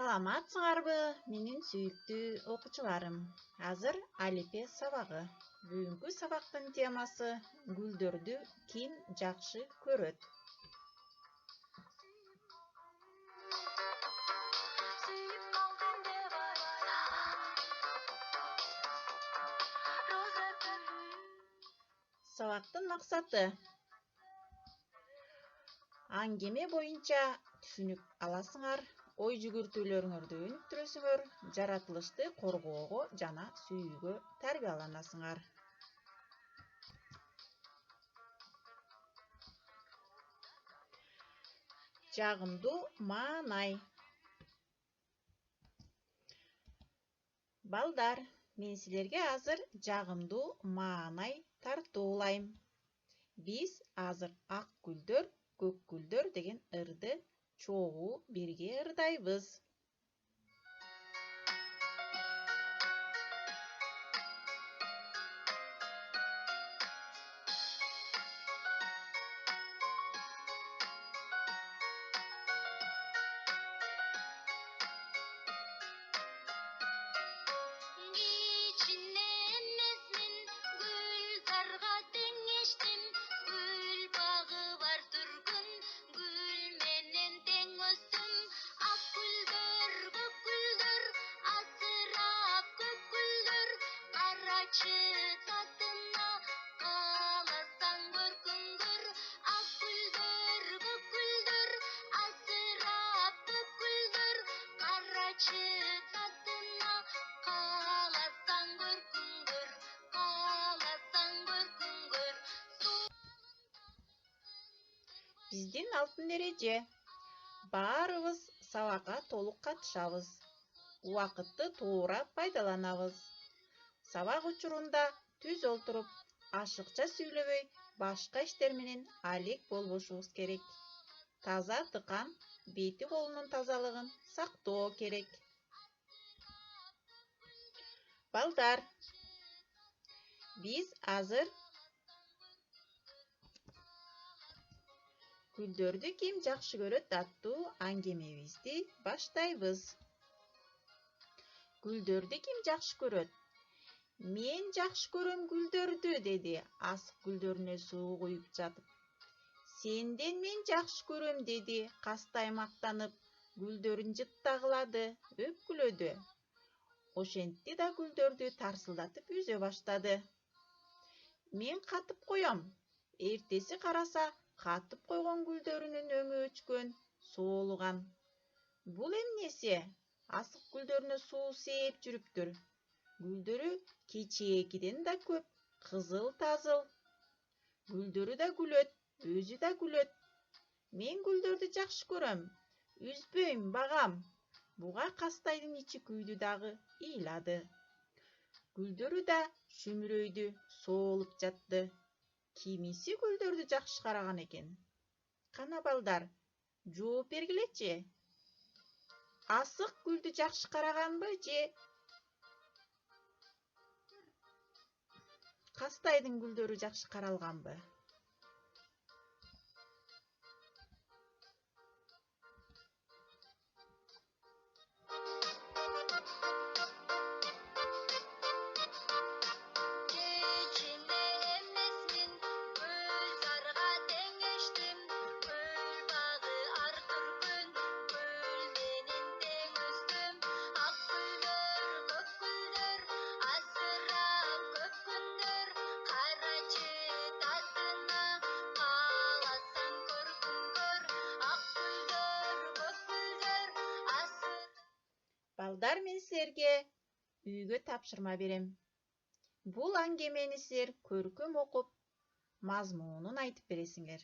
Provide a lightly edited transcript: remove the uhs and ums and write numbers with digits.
Саламатсыңарбы, менин сүйүктүү окуучуларым. Азыр алипе сабагы. Бүгүнкү сабактын темасы гүлдөрдү ким жакшы көрөт? Сабактын максаты аңгеме боюнча түшүнүк аласыңар, ой жүгүртүүлөрүңөрдү өнүктүрөсүңөр, жаратылышты коргоого жана сүйүүгө тарбияланасыңар. Жагымдуу маанай. Балдар, мен силерге азыр жагымдуу маанай тартуулайм. Биз азыр ак гүлдөр, көк гүлдөр деген ырды чогуу бирге ырдайбыз. Биздин алтын эреже. Баарыбыз сабакка толук катышабыз. Убакытты туура пайдаланабыз. Сабак учурунда түз олтуруп, ашыкча сүйлөбөй, башка иштер менен алек болбошубуз керек. Таза тыкан, бети колунун тазалыгын сактоо керек. Балдар, биз азыр гүлдөрдү ким жакшы көрөт аттуу аңгемебизди баштайбыз. Гүлдөрдү ким жакшы көрөт? Мен жакшы көрөм гүлдөрдү, деди асык гүлдөрүнө суу куюп жатып. Сенден мен жакшы көрөм, деди кастай мактанып, гүлдөрүн жыттагылады, өпкүлөдү. Ошентти да гүлдөрдү тарсылдатып үзө баштады. Мен катып коем. Эртеси караса, катып койгон гүлдөрүнүн өңү өчкөн, соолуган. Бул эмнеси? Асык гүлдөрүнө суу сээп жүрүптүр. Гүлдөрү кечээкиден да көп, кызыл-тазыл. Гүлдөрү да күлөт, өзү да күлөт. Мен гүлдөрдү жакшы көрөм. Үзбөйм, багам. Буга кастайдын ичи күйдү дагы ыйлады. Гүлдөрү да шүмүрөйдү, соолуп жатты. Кимиси гүлдөрдү жакшы караган экен? Кана балдар, жооп бергилечи. Асык гүлдү жакшы караганбы же кастайдын гүлдөрү жакшы каралганбы? Балдар, мен силерге үйгө тапшырма берем. Бул аңгемени силер көркөм окуп, мазмунун айтып бересиңер.